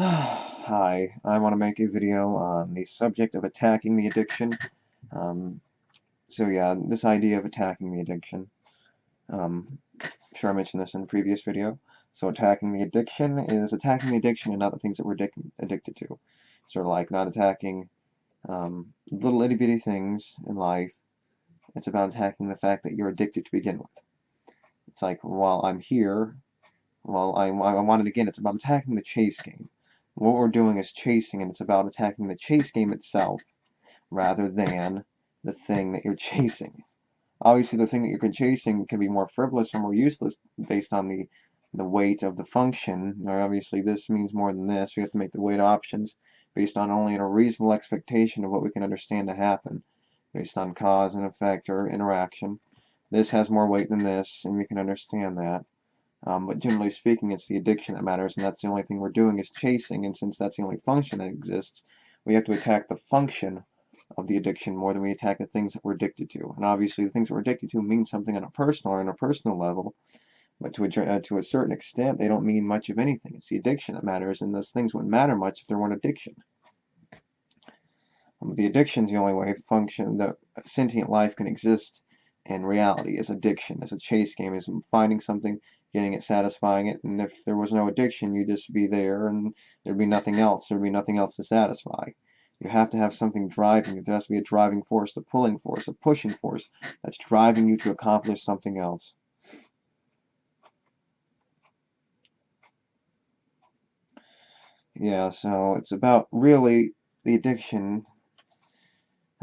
Hi, I want to make a video on the subject of attacking the addiction. Um, yeah, this idea of attacking the addiction. Um, sure I mentioned this in a previous video. So attacking the addiction is attacking the addiction and not the things that we're addicted to. Sort of like not attacking little itty bitty things in life. It's about attacking the fact that you're addicted to begin with. It's like, while I'm here, I want it again, it's about attacking the chase game. What we're doing is chasing, and it's about attacking the chase game itself rather than the thing that you're chasing. Obviously, the thing that you're chasing can be more frivolous or more useless based on the weight of the function. Now, obviously, this means more than this. We have to make the weight options based on only a reasonable expectation of what we can understand to happen, based on cause and effect or interaction. This has more weight than this, and we can understand that. But generally speaking, it's the addiction that matters, and that's the only thing we're doing is chasing, and since that's the only function that exists, we have to attack the function of the addiction more than we attack the things that we're addicted to. And obviously, the things that we're addicted to mean something on a personal or interpersonal level, but to a certain extent, they don't mean much of anything. It's the addiction that matters, and those things wouldn't matter much if there weren't addiction. The addiction is the only way function that sentient life can exist in reality is addiction, is a chase game, is finding something, getting it, satisfying it, and if there was no addiction, you'd just be there and there'd be nothing else. There'd be nothing else to satisfy. You have to have something driving you. There has to be a driving force, a pulling force, a pushing force that's driving you to accomplish something else. Yeah, so it's about really the addiction.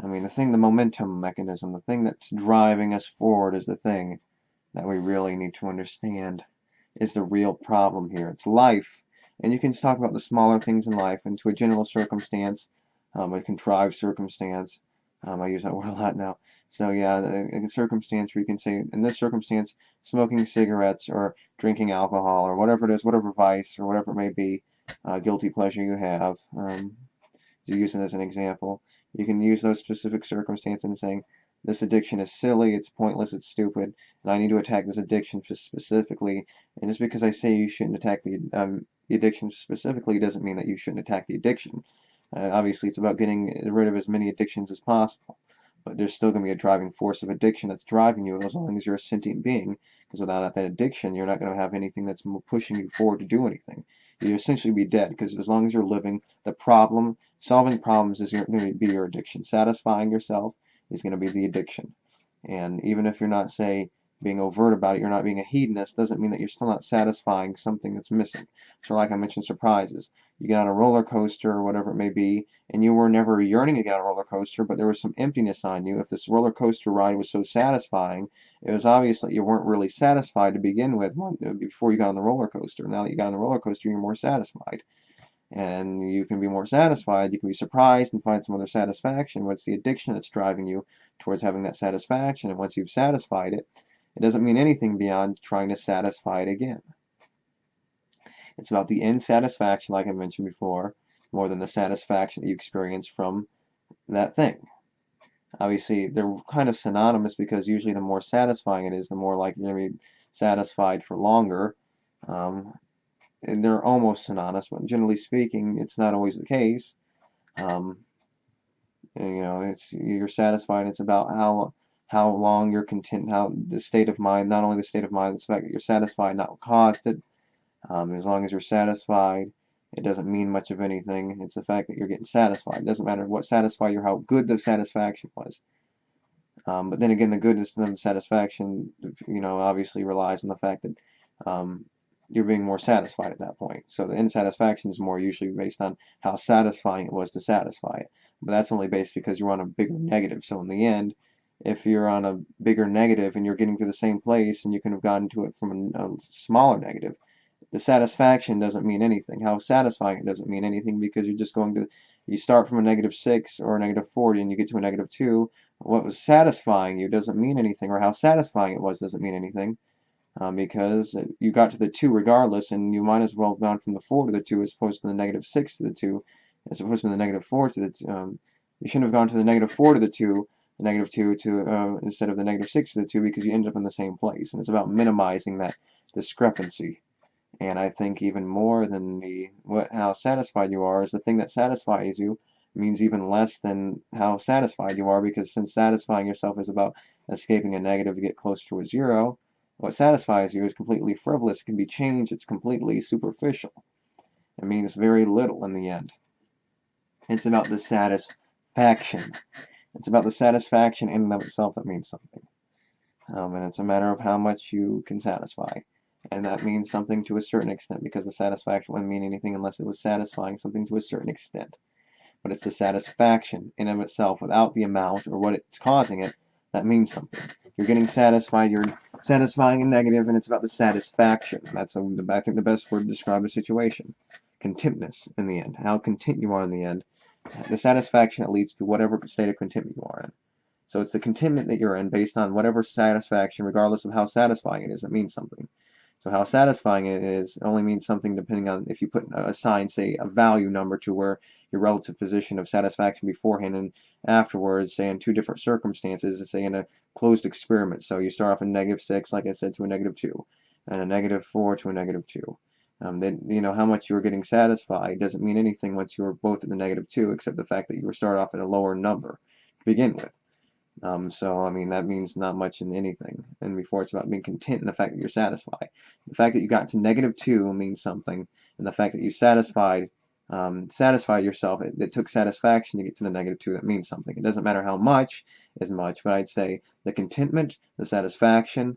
I mean, the momentum mechanism, the thing that's driving us forward is the thing that we really need to understand is the real problem here. It's life. And you can talk about the smaller things in life into a general circumstance, a contrived circumstance. I use that word a lot now. So yeah, a circumstance where you can say, in this circumstance, smoking cigarettes or drinking alcohol or whatever it is, whatever vice or whatever it may be, guilty pleasure you have, to use it as an example. You can use those specific circumstances and saying, this addiction is silly, it's pointless, it's stupid, and I need to attack this addiction specifically. And just because I say you shouldn't attack the addiction specifically doesn't mean that you shouldn't attack the addiction. Obviously, it's about getting rid of as many addictions as possible. But there's still going to be a driving force of addiction that's driving you as long as you're a sentient being. Because without that addiction, you're not going to have anything that's pushing you forward to do anything. You'd essentially be dead, because as long as you're living, solving problems is going to be your addiction. Satisfying yourself is going to be the addiction. And even if you're not, say, being overt about it, you're not being a hedonist, doesn't mean that you're still not satisfying something that's missing. So like I mentioned, surprises. You get on a roller coaster or whatever it may be, and you were never yearning to get on a roller coaster, but there was some emptiness on you. If this roller coaster ride was so satisfying, it was obvious that you weren't really satisfied to begin with before you got on the roller coaster. Now that you got on the roller coaster, you're more satisfied. And you can be more satisfied, you can be surprised and find some other satisfaction. What's the addiction that's driving you towards having that satisfaction? And once you've satisfied it, it doesn't mean anything beyond trying to satisfy it again. It's about the end satisfaction, like I mentioned before, more than the satisfaction that you experience from that thing. Obviously, they're kind of synonymous because usually the more satisfying it is, the more likely you're going to be satisfied for longer. And they're almost synonymous, but generally speaking, it's not always the case. Um, you're satisfied. It's about how long you're content, how the state of mind, not only the state of mind, it's the fact that you're satisfied, not what caused it. As long as you're satisfied, it doesn't mean much of anything. It's the fact that you're getting satisfied. It doesn't matter what satisfied you or how good the satisfaction was. But then again, the goodness of the satisfaction, obviously relies on the fact that you're being more satisfied at that point. So the insatisfaction is more usually based on how satisfying it was to satisfy it. But that's only based because you're on a bigger negative. So in the end, if you're on a bigger negative and you're getting to the same place and you can have gotten to it from a smaller negative, the satisfaction doesn't mean anything. How satisfying it doesn't mean anything because you're just you start from a -6 or a -40 and you get to a -2. What was satisfying you doesn't mean anything, or how satisfying it was doesn't mean anything. Because you got to the 2 regardless, and you might as well have gone from the 4 to the 2 as opposed to the -6 to the 2, as opposed to the -4 to the 2. You shouldn't have gone to the -4 to the 2, the -2 to instead of the -6 to the 2, because you ended up in the same place. And it's about minimizing that discrepancy. And I think even more than how satisfied you are is the thing that satisfies you means even less than how satisfied you are, because since satisfying yourself is about escaping a negative to get closer to a zero, what satisfies you is completely frivolous, it can be changed, it's completely superficial. It means very little in the end. It's about the satisfaction. It's about the satisfaction in and of itself that means something. And it's a matter of how much you can satisfy. And that means something to a certain extent, because the satisfaction wouldn't mean anything unless it was satisfying something to a certain extent. But it's the satisfaction in and of itself, without the amount or what it's causing it, that means something. You're getting satisfied, you're satisfying a negative, and it's about the satisfaction. That's, I think, the best word to describe a situation. Contentness in the end. How content you are in the end. The satisfaction that leads to whatever state of contentment you are in. So it's the contentment that you're in based on whatever satisfaction, regardless of how satisfying it is, that means something. So how satisfying it is only means something depending on if you assign, say, a value number to where your relative position of satisfaction beforehand and afterwards, say in two different circumstances, say in a closed experiment. So you start off in -6, like I said, to a -2, and a -4 to a -2. Then how much you were getting satisfied doesn't mean anything once you were both at the -2, except the fact that you were start off at a lower number to begin with. So, I mean, that means not much in anything. And before, it's about being content in the fact that you're satisfied. The fact that you got to -2 means something, and the fact that you satisfied yourself, it took satisfaction to get to the -2, that means something. It doesn't matter how much is much, but I'd say the contentment, the satisfaction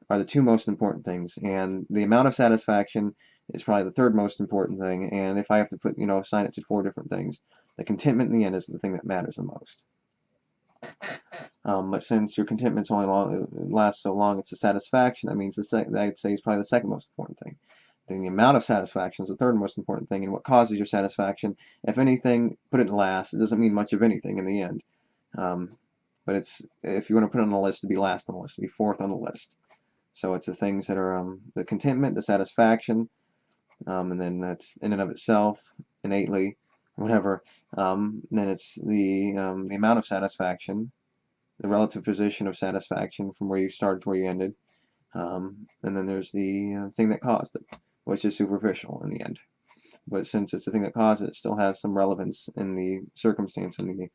are the two most important things, and the amount of satisfaction is probably the third most important thing. And if I have to put, assign it to 4 different things, the contentment in the end is the thing that matters the most. But since your contentment's only lasts so long, it's the satisfaction. That means I'd say is probably the second most important thing. Then the amount of satisfaction is the third most important thing, and what causes your satisfaction, if anything, put it last. It doesn't mean much of anything in the end. But if you want to put it on the list, to be last on the list, to be fourth on the list. So it's the things that are the contentment, the satisfaction, and then that's in and of itself, innately, whatever. Then it's the amount of satisfaction, the relative position of satisfaction from where you started to where you ended, and then there's the thing that caused it, which is superficial in the end. But since it's the thing that caused it, it still has some relevance in the circumstance and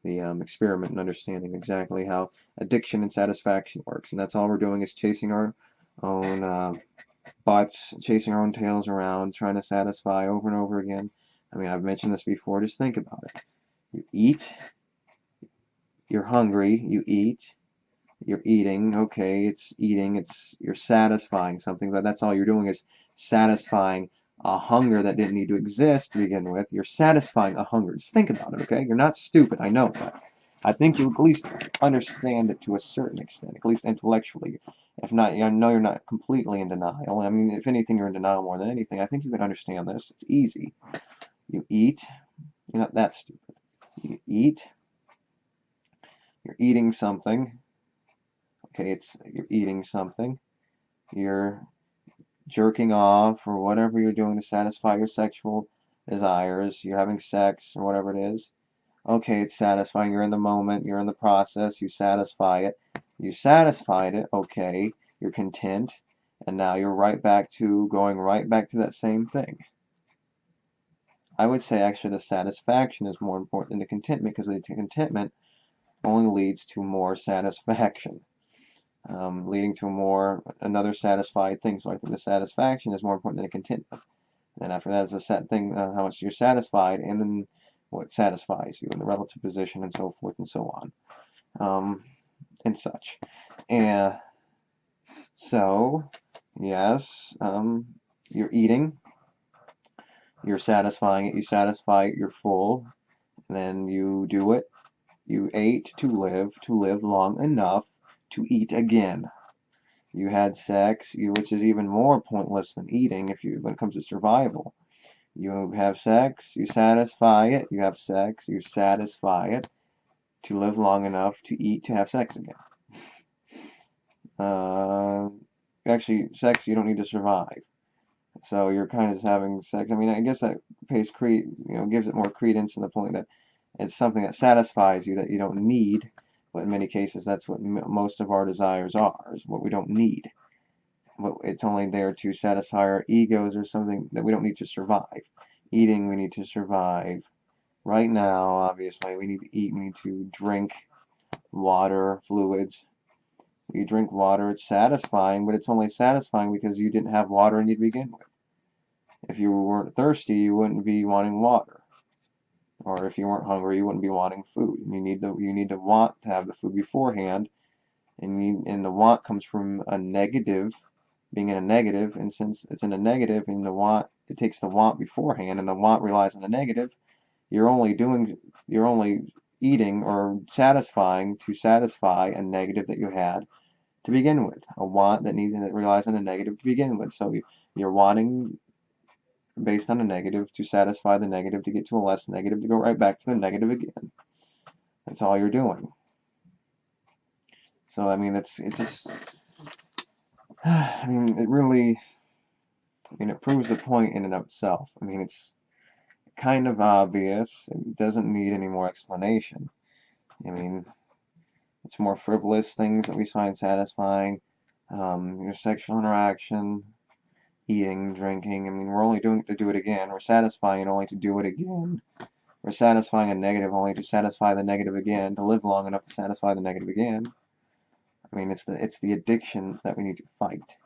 the experiment and understanding exactly how addiction and satisfaction works. And that's all we're doing, is chasing our own butts, chasing our own tails around, trying to satisfy over and over again. I mean, I've mentioned this before, just think about it. You eat, you're hungry, you eat, you're eating, okay, it's eating, you're satisfying something, but that's all you're doing, is satisfying a hunger that didn't need to exist to begin with. You're satisfying a hunger. Just think about it, okay? You're not stupid, I know that. I think you at least understand it to a certain extent, at least intellectually. If not, I know you're not completely in denial. I mean, if anything, you're in denial more than anything. I think you can understand this. It's easy. You eat. You're not that stupid. You eat. You're eating something. Okay, you're eating something. You're jerking off or whatever you're doing to satisfy your sexual desires. You're having sex or whatever it is. Okay, it's satisfying. You're in the moment. You're in the process. You satisfy it. You satisfied it. Okay, you're content. And now you're going right back to that same thing. I would say actually the satisfaction is more important than the contentment, because the contentment only leads to more satisfaction, leading to another satisfied thing. So I think the satisfaction is more important than the contentment. And after that is the set thing, how much you're satisfied, and then what satisfies you, and the relative position, and so forth and so on, and such. And so, yes, you're eating. You're satisfying it, you satisfy it, you're full, then you do it. You ate to live long enough to eat again. You had sex, which is even more pointless than eating when it comes to survival. You have sex, you satisfy it, you have sex, you satisfy it to live long enough to eat to have sex again. Actually, sex you don't need to survive. So you're kind of just having sex. I mean, I guess that gives it more credence in the point that it's something that satisfies you that you don't need, but in many cases that's what most of our desires are, is what we don't need. but it's only there to satisfy our egos or something that we don't need to survive. Eating, we need to survive. Right now, obviously, we need to eat, we need to drink water, fluids. You drink water, it's satisfying, but it's only satisfying because you didn't have water in you to begin with. If you weren't thirsty, you wouldn't be wanting water. Or if you weren't hungry, you wouldn't be wanting food. You need to want to have the food beforehand, and the want comes from a negative, being in a negative, and since it's in a negative and the want, it takes the want beforehand, and the want relies on a negative, you're only eating or satisfying to satisfy a negative that you had to begin with, a want that relies on a negative to begin with. So you're wanting based on a negative to satisfy the negative to get to a less negative to go right back to the negative again. That's all you're doing. So I mean, it's just, I mean, it really, I mean, it proves the point in and of itself. I mean, it's kind of obvious. It doesn't need any more explanation. I mean, it's more frivolous things that we find satisfying. Your sexual interaction, eating, drinking. I mean, we're only doing it to do it again. We're satisfying it only to do it again. We're satisfying a negative only to satisfy the negative again, to live long enough to satisfy the negative again. I mean, it's the addiction that we need to fight.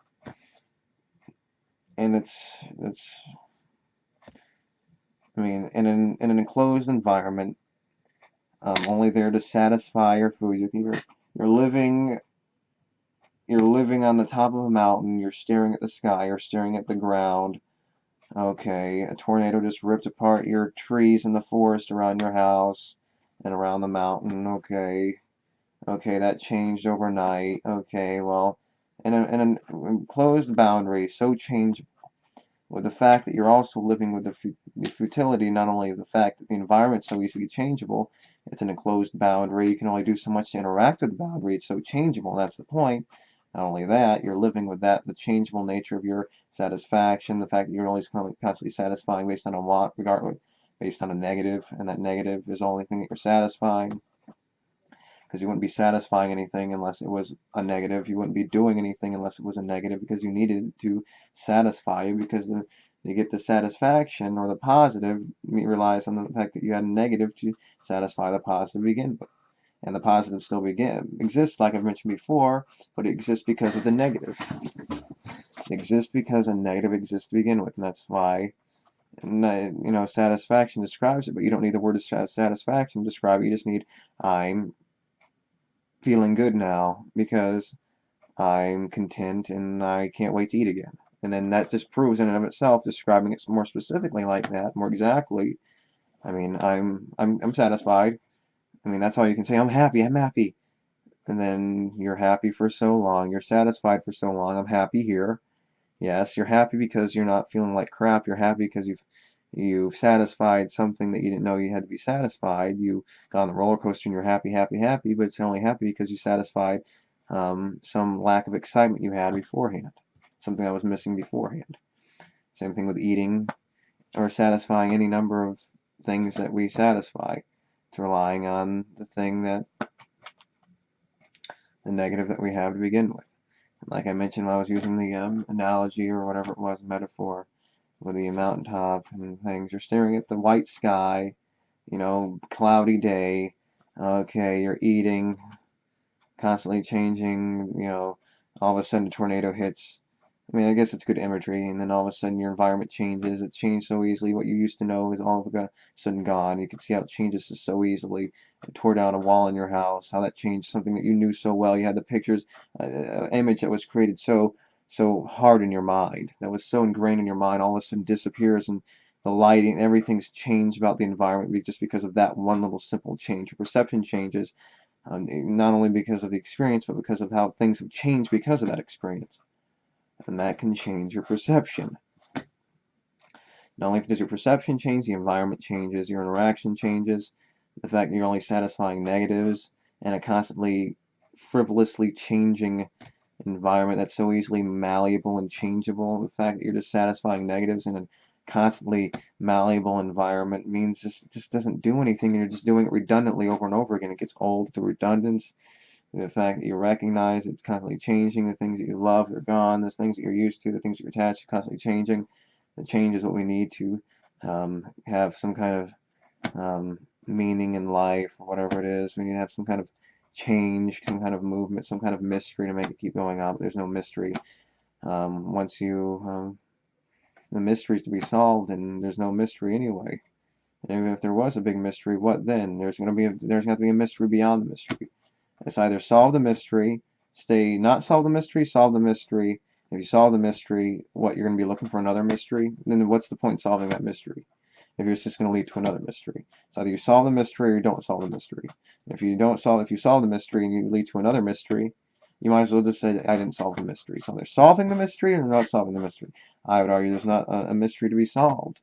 And I mean, in an enclosed environment, only there to satisfy your food. You're living you're living on the top of a mountain. You're staring at the sky. You're staring at the ground. Okay, a tornado just ripped apart your trees in the forest around your house and around the mountain. Okay, okay, that changed overnight. Okay, well, in an enclosed boundary, so change with the fact that you're also living with the futility, not only of the fact that the environment's so easily changeable, it's an enclosed boundary, you can only do so much to interact with the boundary, it's so changeable, and that's the point. Not only that, you're living with that, the changeable nature of your satisfaction, the fact that you're always constantly satisfying based on a want, based on a negative, and that negative is the only thing that you're satisfying. Because you wouldn't be satisfying anything unless it was a negative. You wouldn't be doing anything unless it was a negative because you needed to satisfy you because to get the satisfaction or the positive relies on the fact that you had a negative to satisfy the positive to begin with. And the positive still exists, like I've mentioned before, but it exists because of the negative. It exists because a negative exists to begin with, and that's why, satisfaction describes it, but you don't need the word satisfaction to describe it. You just need, I'm feeling good now because I'm content and I can't wait to eat again. And then that just proves in and of itself, describing it more specifically like that, more exactly. I mean, I'm satisfied. I mean, that's all you can say. I'm happy. I'm happy. And then you're happy for so long. You're satisfied for so long. I'm happy here. Yes, you're happy because you're not feeling like crap. You're happy because you've satisfied something that you didn't know you had to be satisfied. You got on the roller coaster and you're happy, happy, happy, but it's only happy because you satisfied some lack of excitement you had beforehand, something that was missing beforehand. Same thing with eating or satisfying any number of things that we satisfy. It's relying on the negative that we have to begin with. Like I mentioned when I was using the analogy or whatever it was, metaphor, with the mountaintop and things. You're staring at the white sky, cloudy day. Okay, you're eating, constantly changing, all of a sudden a tornado hits. I mean, I guess it's good imagery, and then all of a sudden your environment changes. It changed so easily. What you used to know is all of a sudden gone. You can see how it changes so easily. It tore down a wall in your house, how that changed something that you knew so well. You had the pictures, image that was created so hard in your mind, that was so ingrained in your mind, all of a sudden disappears, and the lighting, everything's changed about the environment just because of that one little simple change. Your perception changes, not only because of the experience, but because of how things have changed because of that experience. And that can change your perception. Not only does your perception change, the environment changes, your interaction changes, the fact that you're only satisfying negatives, and a constantly frivolously changing environment that's so easily malleable and changeable. The fact that you're just satisfying negatives in a constantly malleable environment means it just doesn't do anything, and you're just doing it redundantly over and over again. It gets old, the redundance, The fact that you recognize it's constantly changing, the things that you love are gone, the things that you're used to, the things that you're attached to constantly changing. The change is what we need to have some kind of meaning in life, or whatever it is. We need to have some kind of change, some kind of movement, some kind of mystery to make it keep going on, but there's no mystery. Once you, the mystery's to be solved, and there's no mystery anyway. And even if there was a big mystery, what then? There's going to have to be a mystery beyond the mystery. It's either solve the mystery, not solve the mystery, solve the mystery. If you solve the mystery, what, you're going to be looking for another mystery? Then what's the point in solving that mystery? If it's just going to lead to another mystery. So either you solve the mystery or you don't solve the mystery. If you solve the mystery and you lead to another mystery, you might as well just say, I didn't solve the mystery. So they're solving the mystery or not solving the mystery. I would argue there's not a mystery to be solved,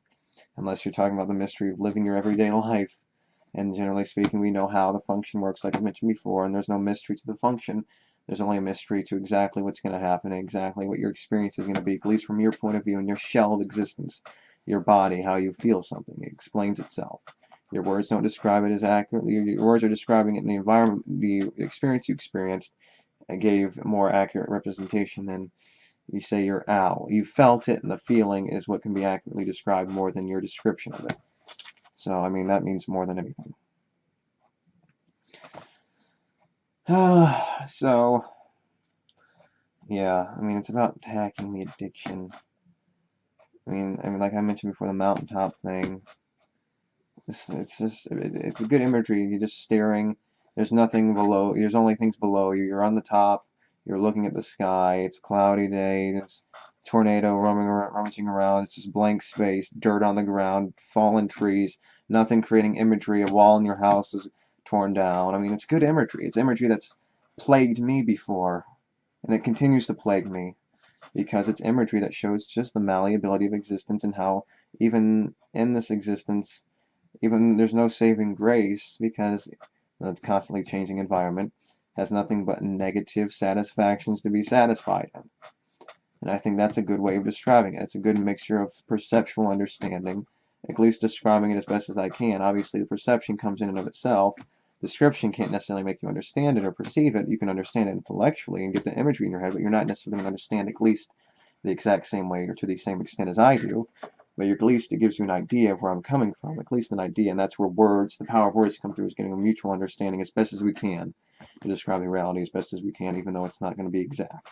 unless you're talking about the mystery of living your everyday life. And generally speaking, we know how the function works, like I mentioned before, and there's no mystery to the function. There's only a mystery to exactly what's going to happen, and exactly what your experience is going to be, at least from your point of view and your shell of existence. Your body, how you feel something, it explains itself. Your words don't describe it as accurately. Your words are describing it in the environment, the experience you experienced, and gave a more accurate representation than you say your owl. You felt it, and the feeling is what can be accurately described more than your description of it. So, I mean, that means more than anything. So, yeah, I mean, it's about attacking the addiction. I mean, like I mentioned before, the mountaintop thing. It's a good imagery. You're just staring. There's nothing below. There's only things below you. You're on the top. You're looking at the sky. It's a cloudy day. There's a tornado rummaging around. It's just blank space, dirt on the ground, fallen trees, nothing creating imagery. A wall in your house is torn down. I mean, it's good imagery. It's imagery that's plagued me before, and it continues to plague me, because it's imagery that shows just the malleability of existence, and how even in this existence, even there's no saving grace, because the constantly changing environment has nothing but negative satisfactions to be satisfied in. And I think that's a good way of describing it. It's a good mixture of perceptual understanding, at least describing it as best as I can. Obviously, the perception comes in and of itself. Description can't necessarily make you understand it or perceive it. You can understand it intellectually and get the imagery in your head, but you're not necessarily going to understand it at least the exact same way or to the same extent as I do. But at least it gives you an idea of where I'm coming from, at least an idea, and that's where words, the power of words come through, is getting a mutual understanding as best as we can, to describing reality as best as we can, even though it's not going to be exact.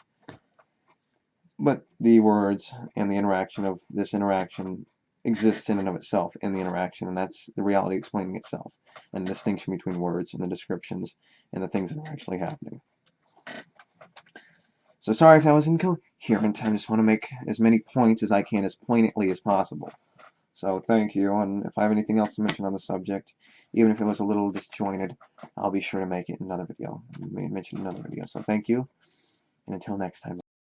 But the words and the interaction of this interaction exists in and of itself in the interaction, and that's the reality explaining itself, and the distinction between words and the descriptions and the things that are actually happening. So sorry if that was incoherent. I just want to make as many points as I can as poignantly as possible. So thank you, and if I have anything else to mention on the subject, even if it was a little disjointed, I'll be sure to make it another video, mention another video. So thank you, and until next time.